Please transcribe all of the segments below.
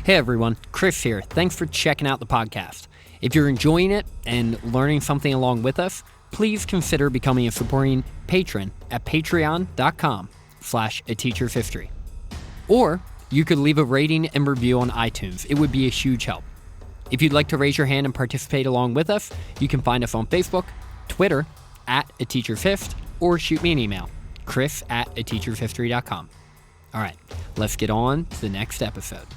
Hey everyone, Chris here. Thanks for checking out the podcast. If you're enjoying it and learning something along with us, please consider becoming a supporting patron at patreon.com/ateachershistory. Or you could leave a rating and review on iTunes. It would be a huge help. If you'd like to raise your hand and participate along with us, you can find us on Facebook, Twitter, @ateachershistory, or shoot me an email, chris@ateachershistory.com. All right, let's get on to the next episode.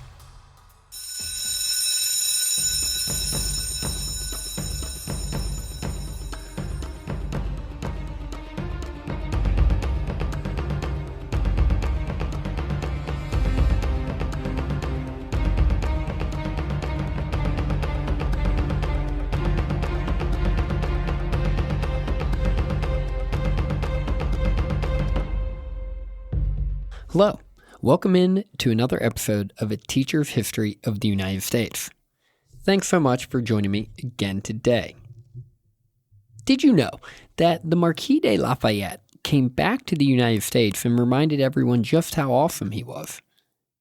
Hello, welcome in to another episode of A Teacher's History of the United States. Thanks so much for joining me again today. Did you know that the Marquis de Lafayette came back to the United States and reminded everyone just how awesome he was,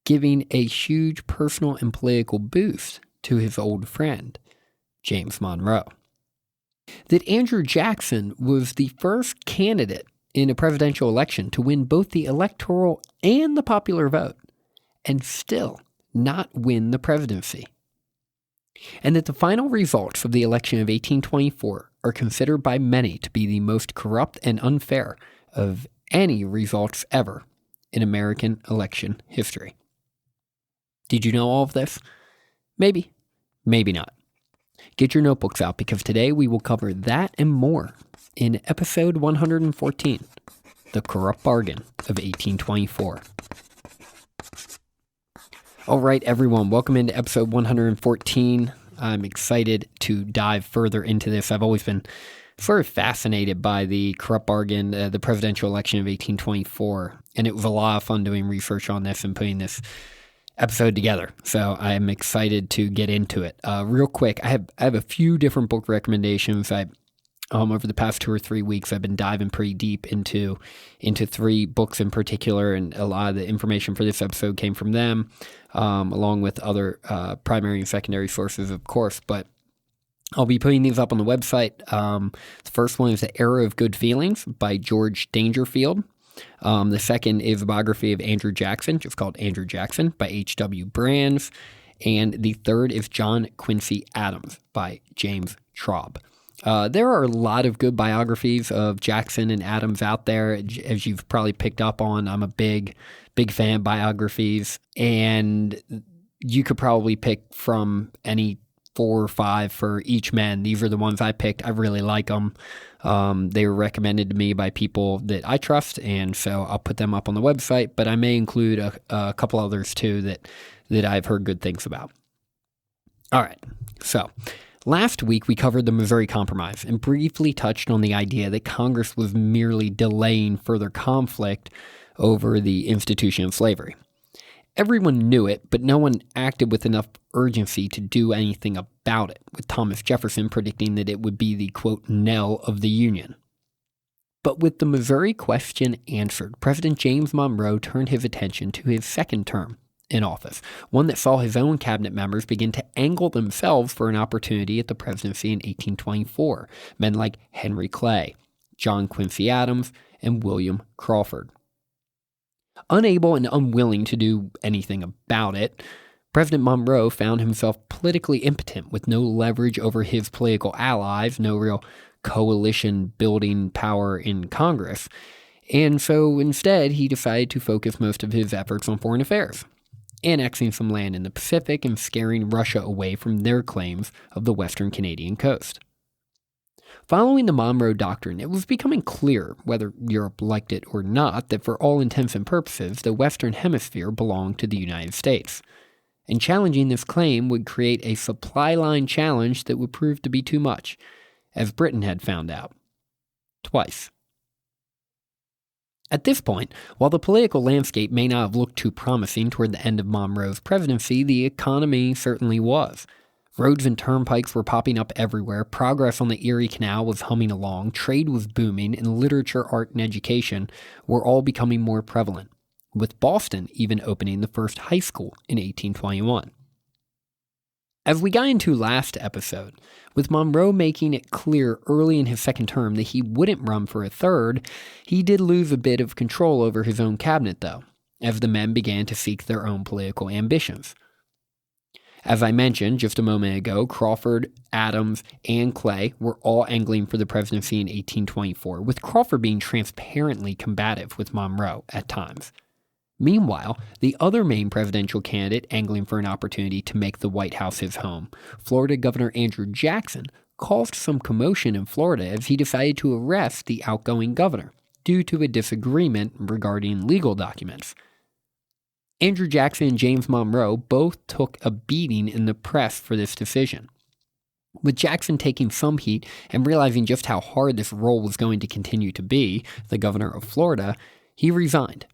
giving a huge personal and political boost to his old friend, James Monroe? That Andrew Jackson was the first candidate in a presidential election to win both the electoral and the popular vote, and still not win the presidency. And that the final results of the election of 1824 are considered by many to be the most corrupt and unfair of any results ever in American election history. Did you know all of this? Maybe, maybe not. Get your notebooks out because today we will cover that and more in episode 114, The Corrupt Bargain of 1824. All right, everyone, welcome into episode 114. I'm excited to dive further into this. I've always been sort of fascinated by the corrupt bargain, the presidential election of 1824, and it was a lot of fun doing research on this and putting this episode together. So I'm excited to get into it. Real quick, I have a few different book recommendations. Over the past 2 or 3 weeks, I've been diving pretty deep into 3 books in particular, and a lot of the information for this episode came from them, along with other primary and secondary sources, of course. But I'll be putting these up on the website. The first one is The Era of Good Feelings by George Dangerfield. The second is a biography of Andrew Jackson, just called Andrew Jackson, by H.W. Brands. And the third is John Quincy Adams by James Traub. There are a lot of good biographies of Jackson and Adams out there. As you've probably picked up on, I'm a big fan of biographies, and you could probably pick from any 4 or 5 for each man. These are the ones I picked. I really like them. They were recommended to me by people that I trust, and so I'll put them up on the website, but I may include a couple others too that I've heard good things about. All right, so last week, we covered the Missouri Compromise and briefly touched on the idea that Congress was merely delaying further conflict over the institution of slavery. Everyone knew it, but no one acted with enough urgency to do anything about it, with Thomas Jefferson predicting that it would be the, quote, knell of the Union. But with the Missouri question answered, President James Monroe turned his attention to his second term in office, one that saw his own cabinet members begin to angle themselves for an opportunity at the presidency in 1824, men like Henry Clay, John Quincy Adams, and William Crawford. Unable and unwilling to do anything about it, President Monroe found himself politically impotent with no leverage over his political allies, no real coalition-building power in Congress, and so instead he decided to focus most of his efforts on foreign affairs, annexing some land in the Pacific and scaring Russia away from their claims of the western Canadian coast. Following the Monroe Doctrine, it was becoming clear, whether Europe liked it or not, that for all intents and purposes, the Western Hemisphere belonged to the United States. And challenging this claim would create a supply line challenge that would prove to be too much, as Britain had found out. Twice. At this point, while the political landscape may not have looked too promising toward the end of Monroe's presidency, the economy certainly was. Roads and turnpikes were popping up everywhere, progress on the Erie Canal was humming along, trade was booming, and literature, art, and education were all becoming more prevalent, with Boston even opening the first high school in 1821. As we got into last episode, with Monroe making it clear early in his second term that he wouldn't run for a third, he did lose a bit of control over his own cabinet, though, as the men began to seek their own political ambitions. As I mentioned just a moment ago, Crawford, Adams, and Clay were all angling for the presidency in 1824, with Crawford being transparently combative with Monroe at times. Meanwhile, the other main presidential candidate angling for an opportunity to make the White House his home, Florida Governor Andrew Jackson, caused some commotion in Florida as he decided to arrest the outgoing governor due to a disagreement regarding legal documents. Andrew Jackson and James Monroe both took a beating in the press for this decision. With Jackson taking some heat and realizing just how hard this role was going to continue to be, the governor of Florida, he resigned.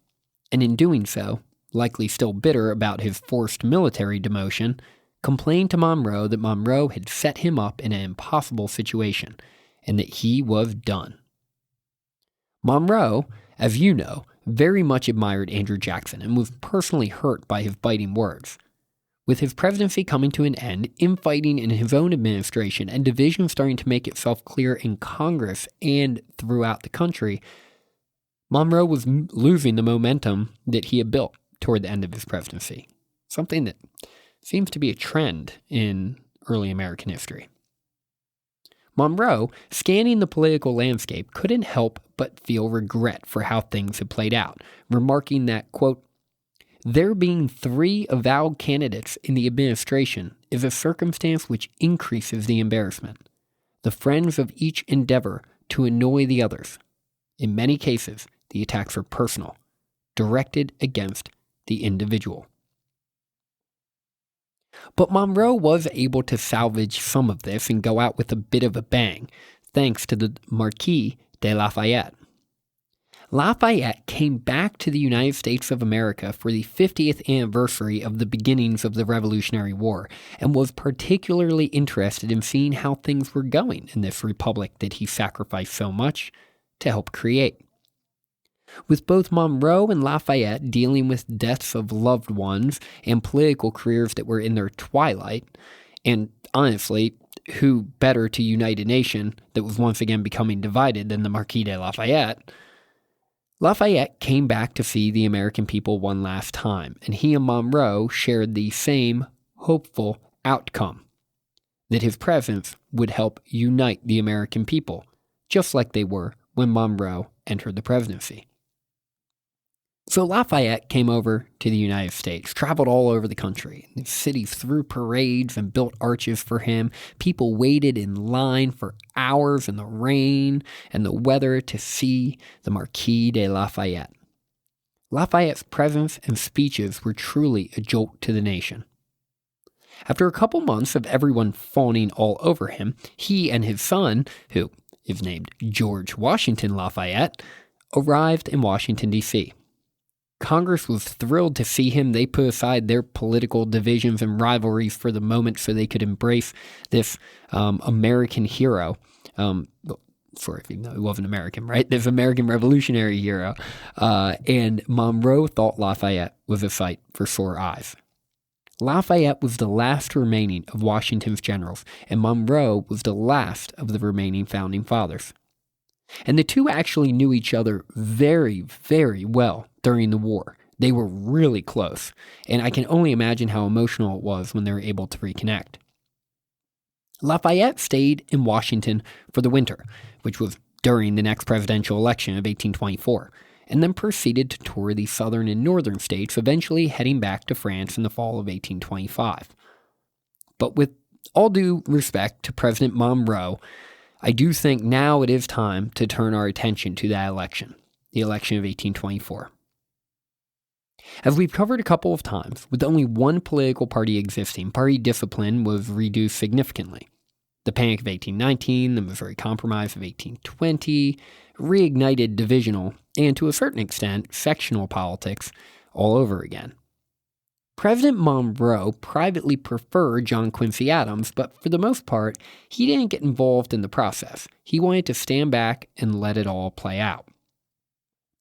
And in doing so, likely still bitter about his forced military demotion, complained to Monroe that Monroe had set him up in an impossible situation, and that he was done. Monroe, as you know, very much admired Andrew Jackson and was personally hurt by his biting words. With his presidency coming to an end, infighting in his own administration, and division starting to make itself clear in Congress and throughout the country, Monroe was losing the momentum that he had built toward the end of his presidency, something that seems to be a trend in early American history. Monroe, scanning the political landscape, couldn't help but feel regret for how things had played out, remarking that, quote, "There being 3 avowed candidates in the administration is a circumstance which increases the embarrassment. The friends of each endeavor to annoy the others. In many cases, the attacks are personal, directed against the individual." But Monroe was able to salvage some of this and go out with a bit of a bang, thanks to the Marquis de Lafayette. Lafayette came back to the United States of America for the 50th anniversary of the beginnings of the Revolutionary War, and was particularly interested in seeing how things were going in this republic that he sacrificed so much to help create. With both Monroe and Lafayette dealing with deaths of loved ones and political careers that were in their twilight, and honestly, who better to unite a nation that was once again becoming divided than the Marquis de Lafayette, Lafayette came back to see the American people one last time, and he and Monroe shared the same hopeful outcome, that his presence would help unite the American people, just like they were when Monroe entered the presidency. So Lafayette came over to the United States, traveled all over the country. The cities threw parades and built arches for him. People waited in line for hours in the rain and the weather to see the Marquis de Lafayette. Lafayette's presence and speeches were truly a jolt to the nation. After a couple months of everyone fawning all over him, he and his son, who is named George Washington Lafayette, arrived in Washington, D.C. Congress was thrilled to see him. They put aside their political divisions and rivalries for the moment so they could embrace this American hero. Sorry, even though he wasn't American, right? This American revolutionary hero. And Monroe thought Lafayette was a sight for sore eyes. Lafayette was the last remaining of Washington's generals, and Monroe was the last of the remaining founding fathers. And the two actually knew each other very, very well during the war. They were really close, and I can only imagine how emotional it was when they were able to reconnect. Lafayette stayed in Washington for the winter, which was during the next presidential election of 1824, and then proceeded to tour the southern and northern states, eventually heading back to France in the fall of 1825. But with all due respect to President Monroe, I do think now it is time to turn our attention to that election, the election of 1824. As we've covered a couple of times, with only one political party existing, party discipline was reduced significantly. The Panic of 1819, the Missouri Compromise of 1820, reignited divisional, and to a certain extent, sectional politics all over again. President Monroe privately preferred John Quincy Adams, but for the most part, he didn't get involved in the process. He wanted to stand back and let it all play out.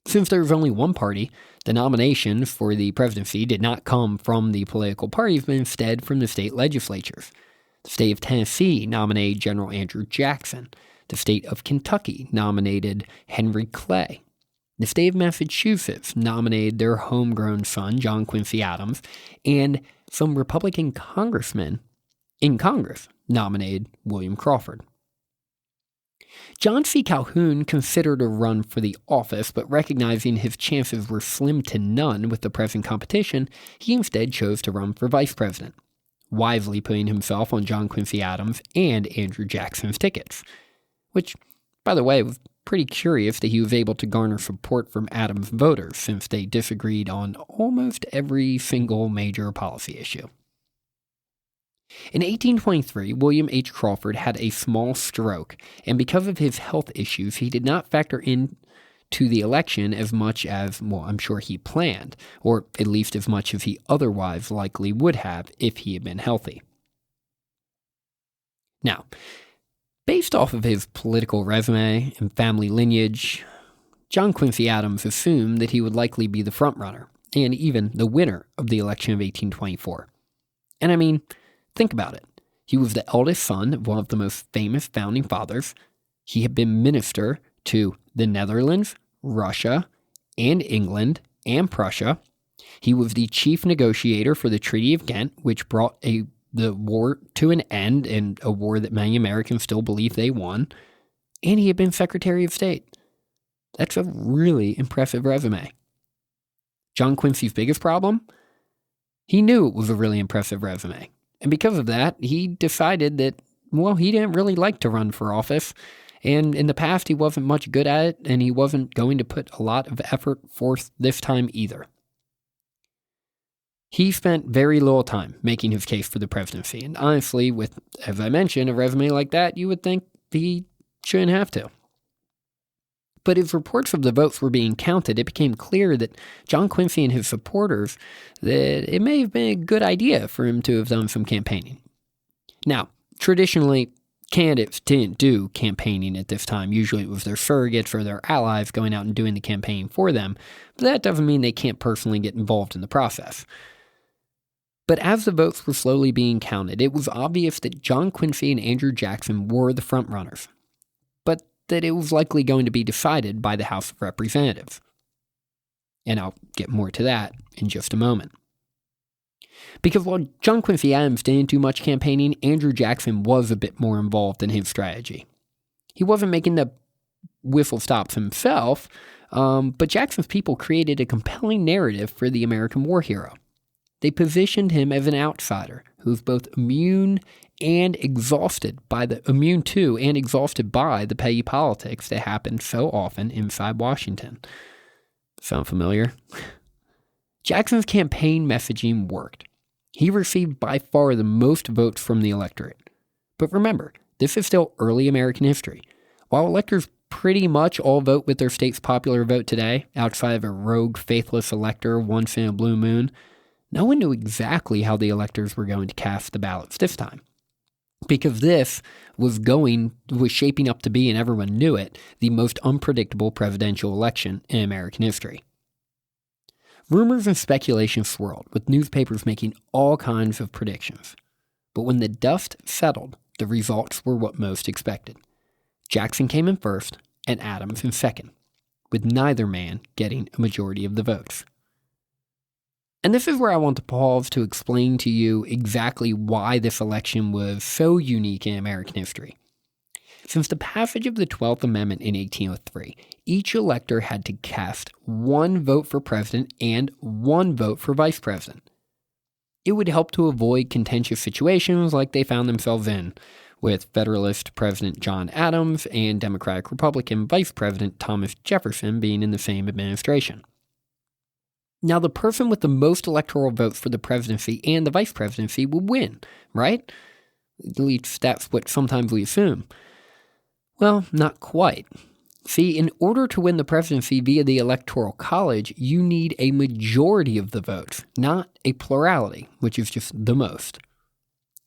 Since there was only one party, the nominations for the presidency did not come from the political parties, but instead from the state legislatures. The state of Tennessee nominated General Andrew Jackson. The state of Kentucky nominated Henry Clay. The state of Massachusetts nominated their homegrown son, John Quincy Adams, and some Republican congressmen in Congress nominated William Crawford. John C. Calhoun considered a run for the office, but recognizing his chances were slim to none with the present competition, he instead chose to run for vice president, wisely putting himself on John Quincy Adams and Andrew Jackson's tickets, which, by the way, was pretty curious that he was able to garner support from Adams' voters since they disagreed on almost every single major policy issue. In 1823, William H. Crawford had a small stroke, and because of his health issues, he did not factor into the election as much as, well, I'm sure he planned, or at least as much as he otherwise likely would have if he had been healthy. Now, based off of his political resume and family lineage, John Quincy Adams assumed that he would likely be the frontrunner, and even the winner of the election of 1824. And I mean, think about it. He was the eldest son of one of the most famous founding fathers. He had been minister to the Netherlands, Russia, and England, and Prussia. He was the chief negotiator for the Treaty of Ghent, which brought the war to an end, and a war that many Americans still believe they won. And he had been Secretary of State. That's a really impressive resume. John Quincy's biggest problem? He knew it was a really impressive resume. And because of that, he decided that, well, he didn't really like to run for office. And in the past, he wasn't much good at it, and he wasn't going to put a lot of effort forth this time either. He spent very little time making his case for the presidency. And honestly, with, as I mentioned, a resume like that, you would think he shouldn't have to. But as reports of the votes were being counted, it became clear that John Quincy and his supporters, that it may have been a good idea for him to have done some campaigning. Now, traditionally, candidates didn't do campaigning at this time. Usually it was their surrogates or their allies going out and doing the campaigning for them, but that doesn't mean they can't personally get involved in the process. But as the votes were slowly being counted, it was obvious that John Quincy and Andrew Jackson were the frontrunners, but that it was likely going to be decided by the House of Representatives. And I'll get more to that in just a moment. Because while John Quincy Adams didn't do much campaigning, Andrew Jackson was a bit more involved in his strategy. He wasn't making the whistle stops himself, but Jackson's people created a compelling narrative for the American war hero. They positioned him as an outsider who was both immune to and exhausted by the petty politics that happened so often inside Washington. Sound familiar? Jackson's campaign messaging worked. He received by far the most votes from the electorate. But remember, this is still early American history. While electors pretty much all vote with their state's popular vote today, outside of a rogue, faithless elector once in a blue moon, no one knew exactly how the electors were going to cast the ballots this time. Because this was shaping up to be, and everyone knew it, the most unpredictable presidential election in American history. Rumors and speculation swirled, with newspapers making all kinds of predictions. But when the dust settled, the results were what most expected. Jackson came in first, and Adams in second, with neither man getting a majority of the votes. And this is where I want to pause to explain to you exactly why this election was so unique in American history. Since the passage of the 12th Amendment in 1803, each elector had to cast one vote for president and one vote for vice president. It would help to avoid contentious situations like they found themselves in, with Federalist President John Adams and Democratic Republican Vice President Thomas Jefferson being in the same administration. Now, the person with the most electoral votes for the presidency and the vice presidency would win, right? At least that's what sometimes we assume. Well, not quite. See, in order to win the presidency via the Electoral College, you need a majority of the votes, not a plurality, which is just the most.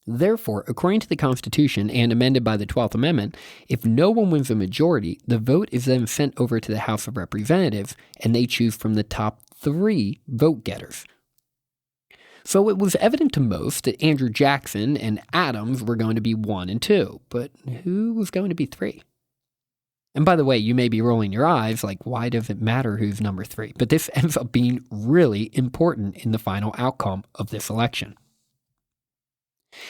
Therefore, according to the Constitution and amended by the 12th Amendment, if no one wins a majority, the vote is then sent over to the House of Representatives, and they choose from the top 3 vote getters. So it was evident to most that Andrew Jackson and Adams were going to be 1 and 2, but who was going to be 3? And by the way, you may be rolling your eyes like, why does it matter who's number 3? But this ends up being really important in the final outcome of this election.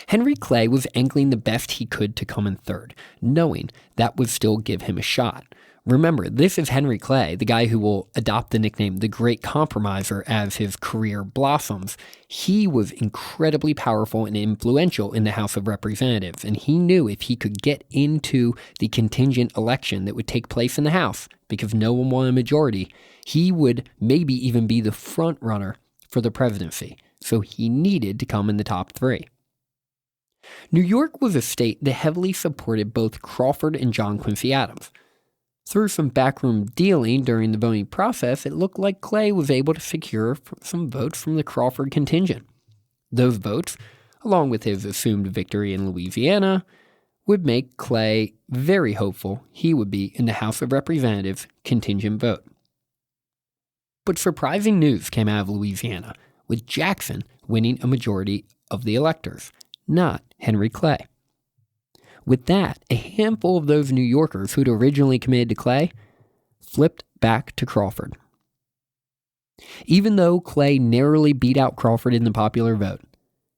Henry Clay was angling the best he could to come in third, knowing that would still give him a shot. Remember, this is Henry Clay, the guy who will adopt the nickname the Great Compromiser as his career blossoms. He was incredibly powerful and influential in the House of Representatives, and he knew if he could get into the contingent election that would take place in the House, because no one won a majority, he would maybe even be the front runner for the presidency. So he needed to come in the top 3. New York was a state that heavily supported both Crawford and John Quincy Adams. Through some backroom dealing during the voting process, it looked like Clay was able to secure some votes from the Crawford contingent. Those votes, along with his assumed victory in Louisiana, would make Clay very hopeful he would be in the House of Representatives contingent vote. But surprising news came out of Louisiana, with Jackson winning a majority of the electors, not Henry Clay. With that, a handful of those New Yorkers who'd originally committed to Clay flipped back to Crawford. Even though Clay narrowly beat out Crawford in the popular vote,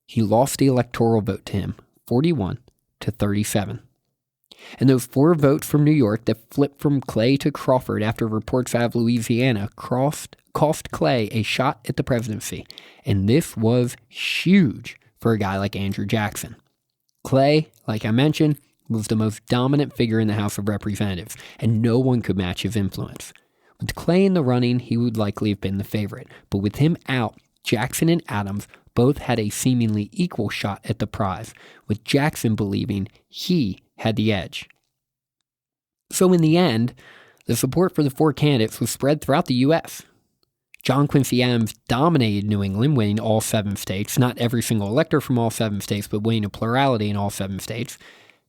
he lost the electoral vote to him, 41 to 37. And those 4 votes from New York that flipped from Clay to Crawford after reports out of Louisiana cost Clay a shot at the presidency. And this was huge for a guy like Andrew Jackson. Clay, like I mentioned, was the most dominant figure in the House of Representatives, and no one could match his influence. With Clay in the running, he would likely have been the favorite, but with him out, Jackson and Adams both had a seemingly equal shot at the prize, with Jackson believing he had the edge. So in the end, the support for the 4 candidates was spread throughout the U.S. John Quincy Adams dominated New England, winning all 7 states, not every single elector from all 7 states, but winning a plurality in all 7 states.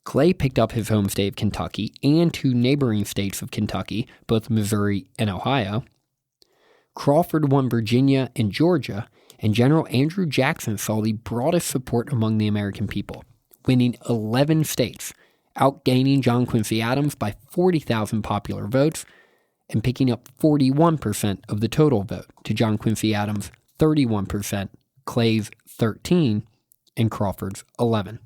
Clay picked up his home state of Kentucky and 2 neighboring states of Kentucky, both Missouri and Ohio. Crawford won Virginia and Georgia, and General Andrew Jackson saw the broadest support among the American people, winning 11 states, outgaining John Quincy Adams by 40,000 popular votes, and picking up 41% of the total vote to John Quincy Adams' 31%, Clay's 13%, and Crawford's 11%.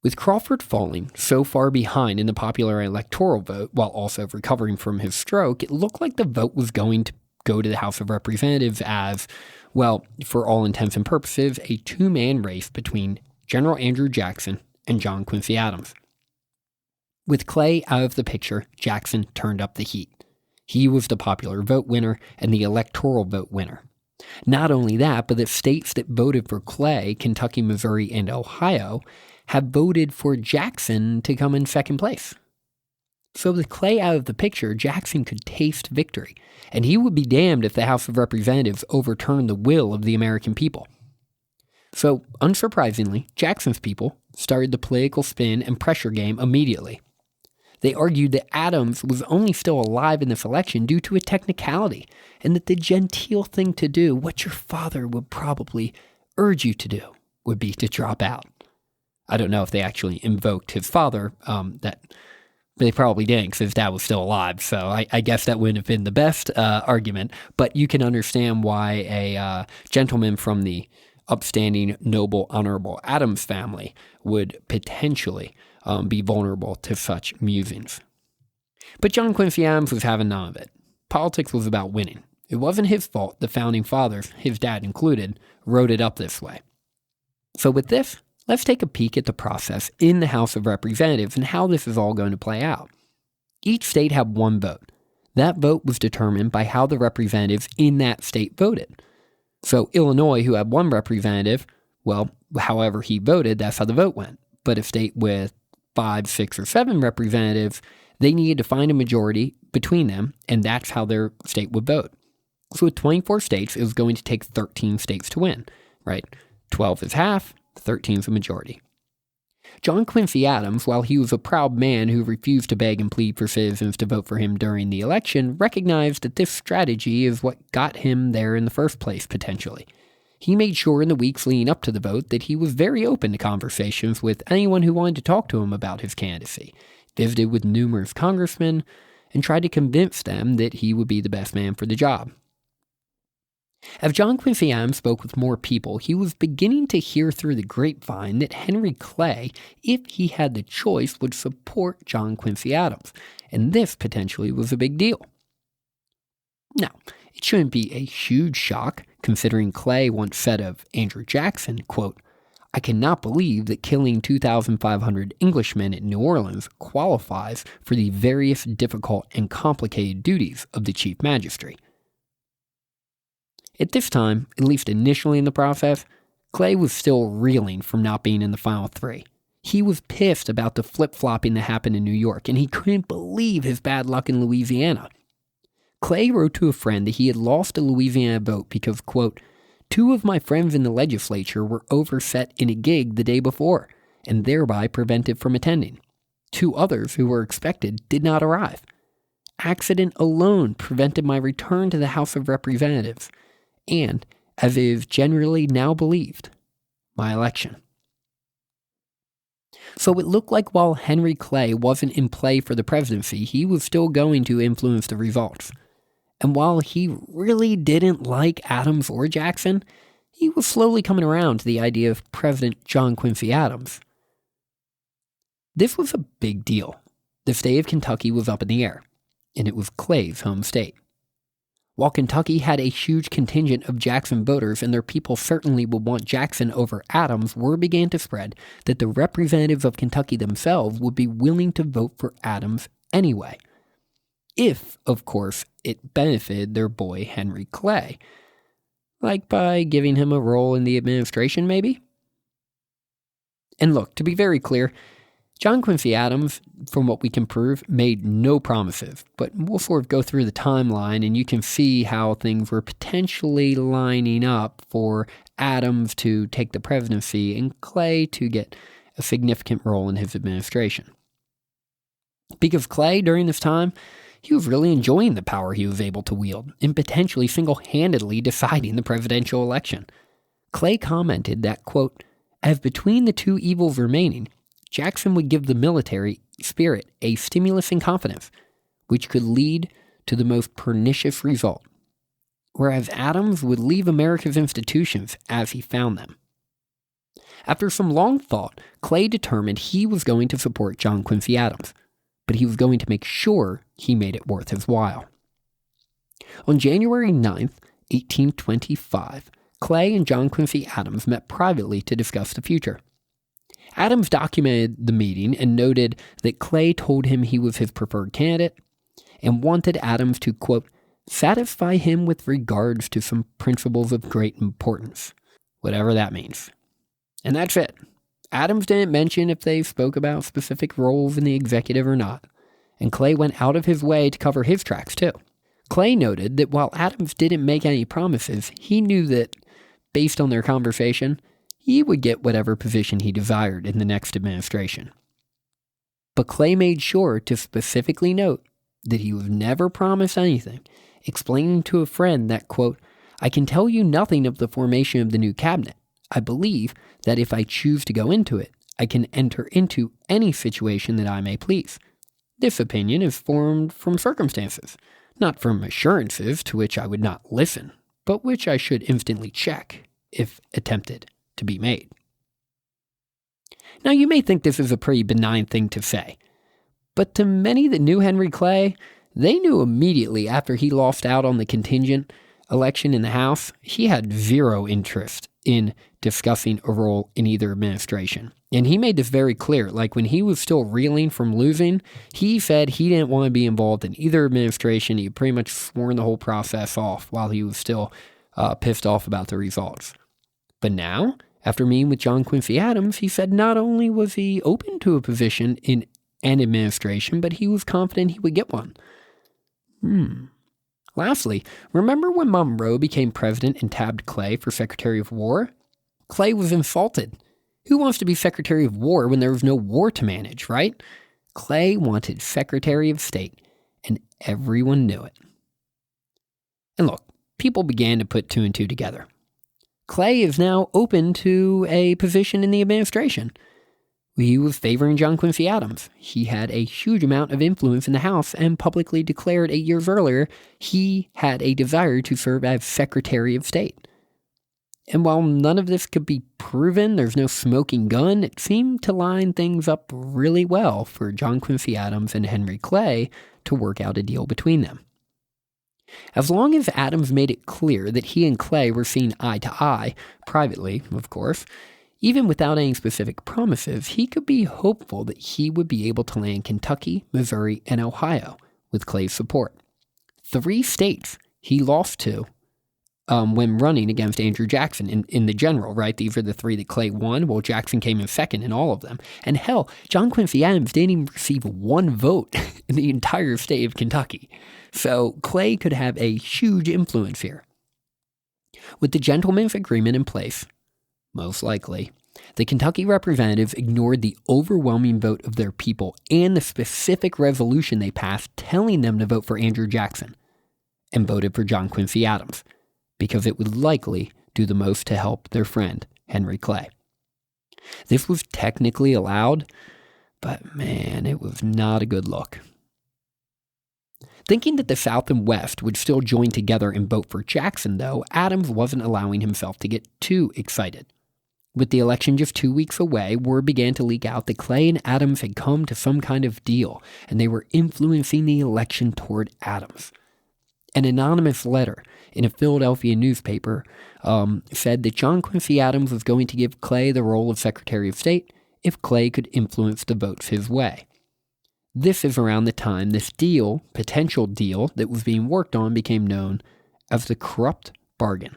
With Crawford falling so far behind in the popular electoral vote while also recovering from his stroke, it looked like the vote was going to go to the House of Representatives as, well, for all intents and purposes, a 2-man race between General Andrew Jackson and John Quincy Adams. With Clay out of the picture, Jackson turned up the heat. He was the popular vote winner and the electoral vote winner. Not only that, but the states that voted for Clay, Kentucky, Missouri, and Ohio, have voted for Jackson to come in second place. So with Clay out of the picture, Jackson could taste victory, and he would be damned if the House of Representatives overturned the will of the American people. So, unsurprisingly, Jackson's people started the political spin and pressure game immediately. They argued that Adams was only still alive in this election due to a technicality, and that the genteel thing to do, what your father would probably urge you to do, would be to drop out. I don't know if they actually invoked his father, that they probably didn't because his dad was still alive, so I guess that wouldn't have been the best argument, but you can understand why a gentleman from the upstanding, noble, honorable Adams family would potentially be vulnerable to such musings. But John Quincy Adams was having none of it. Politics was about winning. It wasn't his fault the founding fathers, his dad included, wrote it up this way. So with this, let's take a peek at the process in the House of Representatives and how this is all going to play out. Each state had 1 vote. That vote was determined by how the representatives in that state voted. So Illinois, who had 1 representative, well, however he voted, that's how the vote went. But a state with 5, 6, or 7 representatives, they needed to find a majority between them, and that's how their state would vote. So with 24 states, it was going to take 13 states to win, right? 12 is half, 13 is a majority. John Quincy Adams, while he was a proud man who refused to beg and plead for citizens to vote for him during the election, recognized that this strategy is what got him there in the first place, potentially. He made sure in the weeks leading up to the vote that he was very open to conversations with anyone who wanted to talk to him about his candidacy, visited with numerous congressmen, and tried to convince them that he would be the best man for the job. As John Quincy Adams spoke with more people, he was beginning to hear through the grapevine that Henry Clay, if he had the choice, would support John Quincy Adams, and this potentially was a big deal. Now, it shouldn't be a huge shock, considering Clay once said of Andrew Jackson, quote, "I cannot believe that killing 2,500 Englishmen in New Orleans qualifies for the various difficult and complicated duties of the Chief Magistrate." At this time, at least initially in the process, Clay was still reeling from not being in the final three. He was pissed about the flip-flopping that happened in New York, and he couldn't believe his bad luck in Louisiana. Clay wrote to a friend that he had lost a Louisiana vote because, quote, "2 of my friends in the legislature were overset in a gig the day before, and thereby prevented from attending. 2 others who were expected did not arrive. Accident alone prevented my return to the House of Representatives, and, as it is generally now believed, my election." So it looked like while Henry Clay wasn't in play for the presidency, he was still going to influence the results. And while he really didn't like Adams or Jackson, he was slowly coming around to the idea of President John Quincy Adams. This was a big deal. The state of Kentucky was up in the air, and it was Clay's home state. While Kentucky had a huge contingent of Jackson voters and their people certainly would want Jackson over Adams, word began to spread that the representatives of Kentucky themselves would be willing to vote for Adams anyway. If, of course, it benefited their boy Henry Clay. Like by giving him a role in the administration, maybe? And look, to be very clear, John Quincy Adams, from what we can prove, made no promises, but we'll sort of go through the timeline and you can see how things were potentially lining up for Adams to take the presidency and Clay to get a significant role in his administration. Because Clay, during this time, he was really enjoying the power he was able to wield in potentially single-handedly deciding the presidential election. Clay commented that, quote, "As between the 2 evils remaining, Jackson would give the military spirit a stimulus and confidence, which could lead to the most pernicious result, whereas Adams would leave America's institutions as he found them." After some long thought, Clay determined he was going to support John Quincy Adams, but he was going to make sure he made it worth his while. On January 9th, 1825, Clay and John Quincy Adams met privately to discuss the future. Adams documented the meeting and noted that Clay told him he was his preferred candidate and wanted Adams to, quote, "satisfy him with regards to some principles of great importance," whatever that means. And that's it. Adams didn't mention if they spoke about specific roles in the executive or not, and Clay went out of his way to cover his tracks too. Clay noted that while Adams didn't make any promises, he knew that, based on their conversation, he would get whatever position he desired in the next administration. But Clay made sure to specifically note that he was never promised anything, explaining to a friend that, quote, "I can tell you nothing of the formation of the new cabinet. I believe that if I choose to go into it, I can enter into any situation that I may please. This opinion is formed from circumstances, not from assurances to which I would not listen, but which I should instantly check, if attempted to be made." Now, you may think this is a pretty benign thing to say, but to many that knew Henry Clay, they knew immediately after he lost out on the contingent election in the House, he had zero interest in discussing a role in either administration. And he made this very clear. Like when he was still reeling from losing, he said he didn't want to be involved in either administration. He had pretty much sworn the whole process off while he was still pissed off about the results. But now, after meeting with John Quincy Adams, he said not only was he open to a position in an administration, but he was confident he would get one. Lastly, remember when Monroe became president and tabbed Clay for Secretary of War? Clay was insulted. Who wants to be Secretary of War when there was no war to manage, right? Clay wanted Secretary of State, and everyone knew it. And look, people began to put 2 and 2 together. Clay is now open to a position in the administration. He was favoring John Quincy Adams. He had a huge amount of influence in the House and publicly declared 8 years earlier he had a desire to serve as Secretary of State. And while none of this could be proven, there's no smoking gun, it seemed to line things up really well for John Quincy Adams and Henry Clay to work out a deal between them. As long as Adams made it clear that he and Clay were seen eye to eye, privately, of course, even without any specific promises, he could be hopeful that he would be able to land Kentucky, Missouri, and Ohio with Clay's support. 3 states he lost to when running against Andrew Jackson in the general, right? These are the 3 that Clay won. Well, Jackson came in second in all of them. And hell, John Quincy Adams didn't even receive 1 vote in the entire state of Kentucky. So Clay could have a huge influence here. With the gentleman's agreement in place, most likely, the Kentucky representatives ignored the overwhelming vote of their people and the specific resolution they passed telling them to vote for Andrew Jackson and voted for John Quincy Adams because it would likely do the most to help their friend, Henry Clay. This was technically allowed, but man, it was not a good look. Thinking that the South and West would still join together and vote for Jackson, though, Adams wasn't allowing himself to get too excited. With the election just 2 weeks away, word began to leak out that Clay and Adams had come to some kind of deal, and they were influencing the election toward Adams. An anonymous letter in a Philadelphia newspaper said that John Quincy Adams was going to give Clay the role of Secretary of State if Clay could influence the votes his way. This is around the time this deal, potential deal, that was being worked on became known as the corrupt bargain.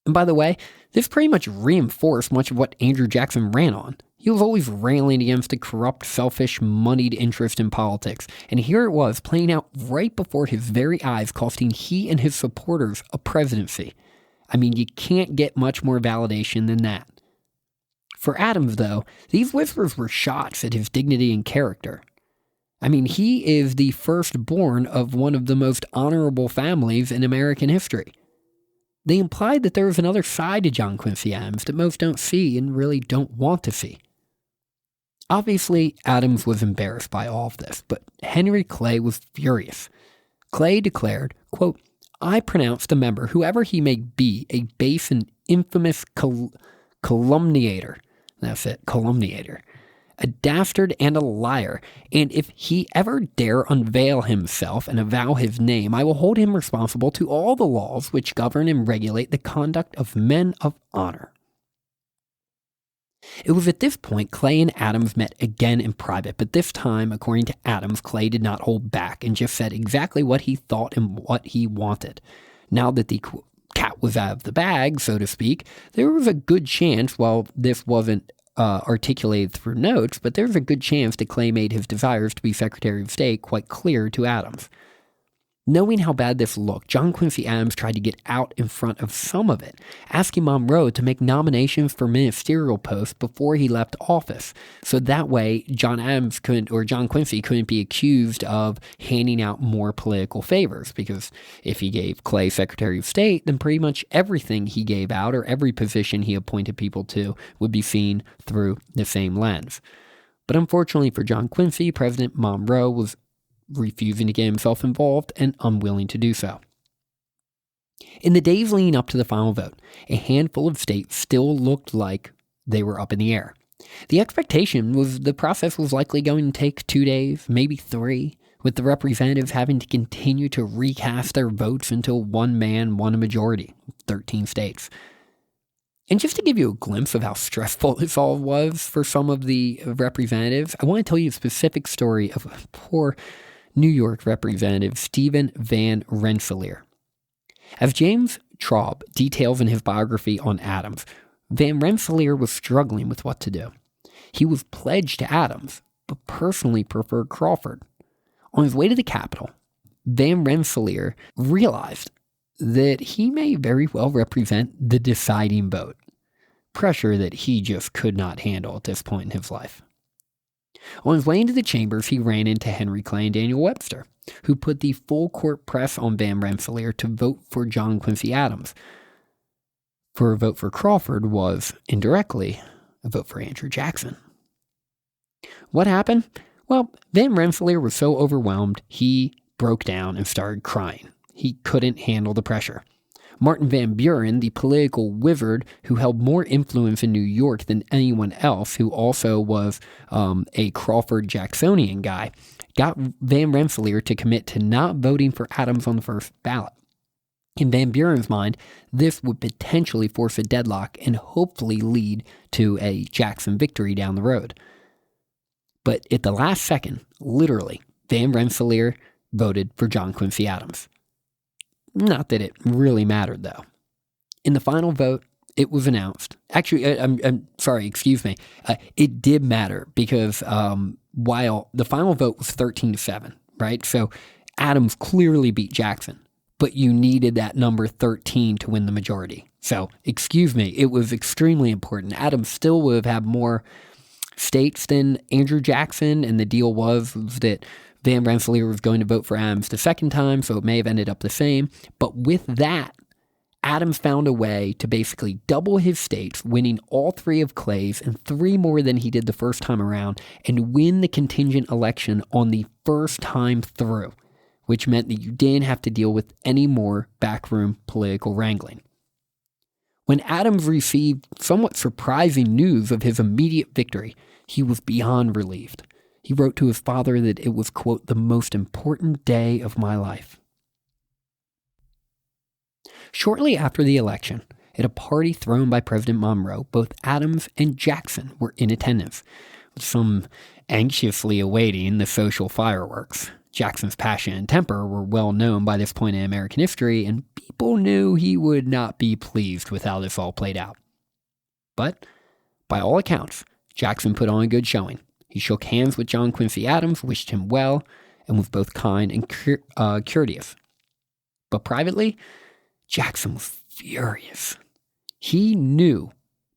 And by the way, this pretty much reinforced much of what Andrew Jackson ran on. He was always railing against the corrupt, selfish, moneyed interest in politics, and here it was playing out right before his very eyes, costing he and his supporters a presidency. I mean, you can't get much more validation than that. For Adams, though, these whispers were shots at his dignity and character. I mean, he is the firstborn of one of the most honorable families in American history. They implied that there was another side to John Quincy Adams that most don't see and really don't want to see. Obviously, Adams was embarrassed by all of this, but Henry Clay was furious. Clay declared, quote, "I pronounce the member, whoever he may be, a base and infamous calumniator." That's it, calumniator. "A dastard and a liar, and if he ever dare unveil himself and avow his name, I will hold him responsible to all the laws which govern and regulate the conduct of men of honor." It was at this point Clay and Adams met again in private, but this time, according to Adams, Clay did not hold back and just said exactly what he thought and what he wanted. Now that the cat was out of the bag, so to speak, there was a good chance, while this wasn't articulated through notes, but there's a good chance that Clay made his desires to be Secretary of State quite clear to Adams. Knowing how bad this looked, John Quincy Adams tried to get out in front of some of it, asking Monroe to make nominations for ministerial posts before he left office, so that way John Quincy couldn't be accused of handing out more political favors, because if he gave Clay Secretary of State, then pretty much everything he gave out or every position he appointed people to would be seen through the same lens. But unfortunately for John Quincy, President Monroe was refusing to get himself involved and unwilling to do so. In the days leading up to the final vote, a handful of states still looked like they were up in the air. The expectation was the process was likely going to take 2 days, maybe 3, with the representatives having to continue to recast their votes until one man won a majority, 13 states. And just to give you a glimpse of how stressful this all was for some of the representatives, I want to tell you a specific story of a poor New York Representative Stephen Van Rensselaer. As James Traub details in his biography on Adams, Van Rensselaer was struggling with what to do. He was pledged to Adams, but personally preferred Crawford. On his way to the Capitol, Van Rensselaer realized that he may very well represent the deciding vote, pressure that he just could not handle at this point in his life. On his way into the chambers, he ran into Henry Clay and Daniel Webster, who put the full court press on Van Rensselaer to vote for John Quincy Adams. for a vote for Crawford was, indirectly, a vote for Andrew Jackson. What happened? Well, Van Rensselaer was so overwhelmed, he broke down and started crying. He couldn't handle the pressure. Martin Van Buren, the political wizard who held more influence in New York than anyone else, who also was a Crawford-Jacksonian guy, got Van Rensselaer to commit to not voting for Adams on the first ballot. In Van Buren's mind, this would potentially force a deadlock and hopefully lead to a Jackson victory down the road. But at the last second, literally, Van Rensselaer voted for John Quincy Adams. Not that it really mattered, though. In the final vote, it was announced. Actually, I'm sorry, excuse me. It did matter because while the final vote was 13-7, right? So Adams clearly beat Jackson, but you needed that number 13 to win the majority. So, excuse me, it was extremely important. Adams still would have had more states than Andrew Jackson, and the deal was that Van Rensselaer was going to vote for Adams the second time, so it may have ended up the same. But with that, Adams found a way to basically double his states, winning all 3 of Clay's and 3 more than he did the first time around, and win the contingent election on the first time through, which meant that you didn't have to deal with any more backroom political wrangling. When Adams received somewhat surprising news of his immediate victory, he was beyond relieved. He wrote to his father that it was, quote, the most important day of my life. Shortly after the election, at a party thrown by President Monroe, both Adams and Jackson were in attendance, with some anxiously awaiting the social fireworks. Jackson's passion and temper were well known by this point in American history, and people knew he would not be pleased with how this all played out. But, by all accounts, Jackson put on a good showing. He shook hands with John Quincy Adams, wished him well, and was both kind and courteous. But privately, Jackson was furious. He knew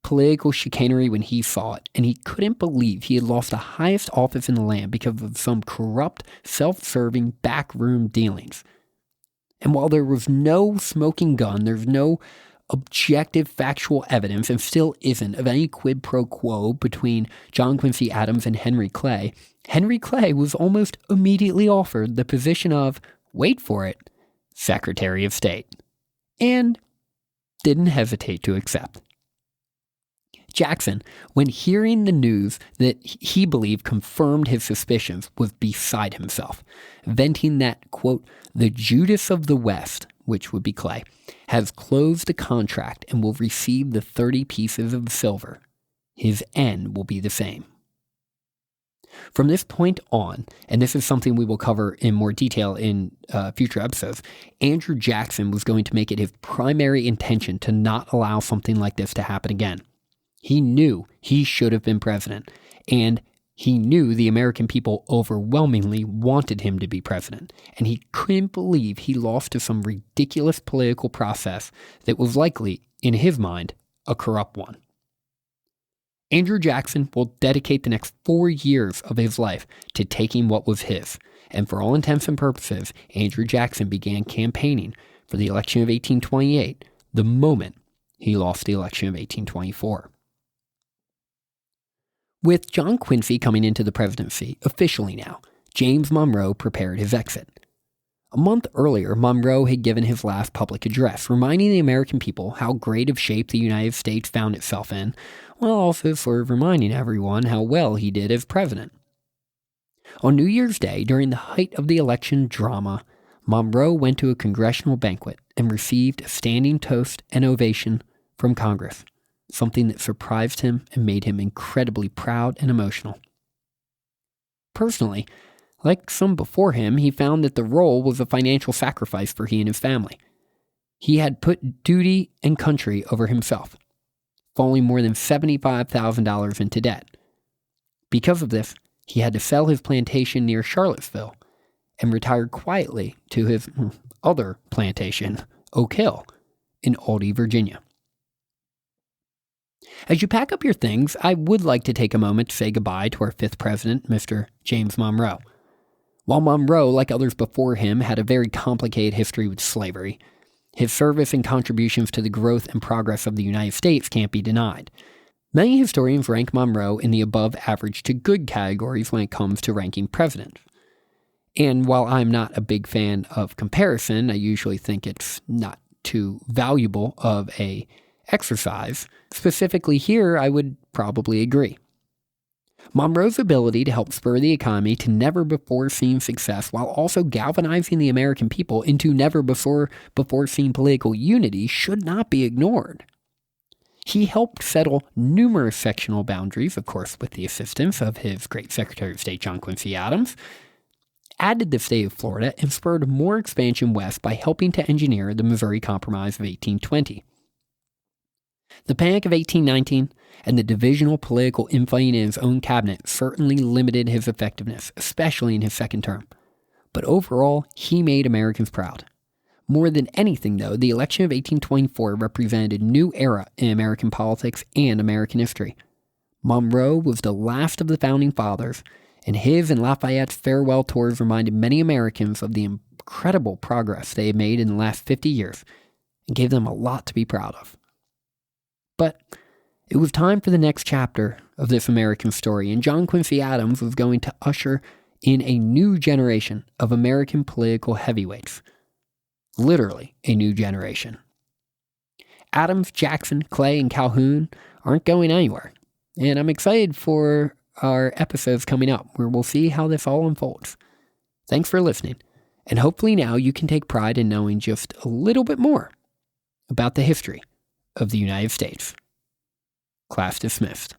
political chicanery when he saw it, and he couldn't believe he had lost the highest office in the land because of some corrupt, self-serving backroom dealings. And while there was no smoking gun, there's no objective factual evidence, and still isn't, of any quid pro quo between John Quincy Adams and Henry Clay, Henry Clay was almost immediately offered the position of, wait for it, Secretary of State, and didn't hesitate to accept. Jackson, when hearing the news that he believed confirmed his suspicions, was beside himself, venting that, quote, the Judas of the West, which would be Clay, has closed the contract and will receive the 30 pieces of silver. His end will be the same. From this point on, and this is something we will cover in more detail in future episodes, Andrew Jackson was going to make it his primary intention to not allow something like this to happen again. He knew he should have been president, and he knew the American people overwhelmingly wanted him to be president, and he couldn't believe he lost to some ridiculous political process that was likely, in his mind, a corrupt one. Andrew Jackson will dedicate the next 4 years of his life to taking what was his, and for all intents and purposes, Andrew Jackson began campaigning for the election of 1828 the moment he lost the election of 1824. With John Quincy coming into the presidency officially now, James Monroe prepared his exit. A month earlier, Monroe had given his last public address, reminding the American people how great of shape the United States found itself in, while also sort of reminding everyone how well he did as president. On New Year's Day, during the height of the election drama, Monroe went to a congressional banquet and received a standing toast and ovation from Congress, something that surprised him and made him incredibly proud and emotional. Personally, like some before him, he found that the role was a financial sacrifice for he and his family. He had put duty and country over himself, falling more than $75,000 into debt. Because of this, he had to sell his plantation near Charlottesville and retired quietly to his other plantation, Oak Hill, in Aldie, Virginia. As you pack up your things, I would like to take a moment to say goodbye to our fifth president, Mr. James Monroe. While Monroe, like others before him, had a very complicated history with slavery, His service and contributions to the growth and progress of the United States can't be denied. Many historians rank Monroe in the above average to good categories when it comes to ranking presidents. And while I'm not a big fan of comparison, I usually think it's not too valuable of a exercise. Specifically here, I would probably agree. Monroe's ability to help spur the economy to never-before-seen success while also galvanizing the American people into never-before-seen political unity should not be ignored. He helped settle numerous sectional boundaries, of course with the assistance of his great Secretary of State John Quincy Adams, added the state of Florida, and spurred more expansion west by helping to engineer the Missouri Compromise of 1820. The Panic of 1819 and the divisional political infighting in his own cabinet certainly limited his effectiveness, especially in his second term. But overall, he made Americans proud. More than anything, though, the election of 1824 represented a new era in American politics and American history. Monroe was the last of the Founding Fathers, and his and Lafayette's farewell tours reminded many Americans of the incredible progress they had made in the last 50 years and gave them a lot to be proud of. But it was time for the next chapter of this American story, and John Quincy Adams was going to usher in a new generation of American political heavyweights. Literally a new generation. Adams, Jackson, Clay, and Calhoun aren't going anywhere, and I'm excited for our episodes coming up where we'll see how this all unfolds. Thanks for listening, and hopefully now you can take pride in knowing just a little bit more about the history of the United States. Class dismissed.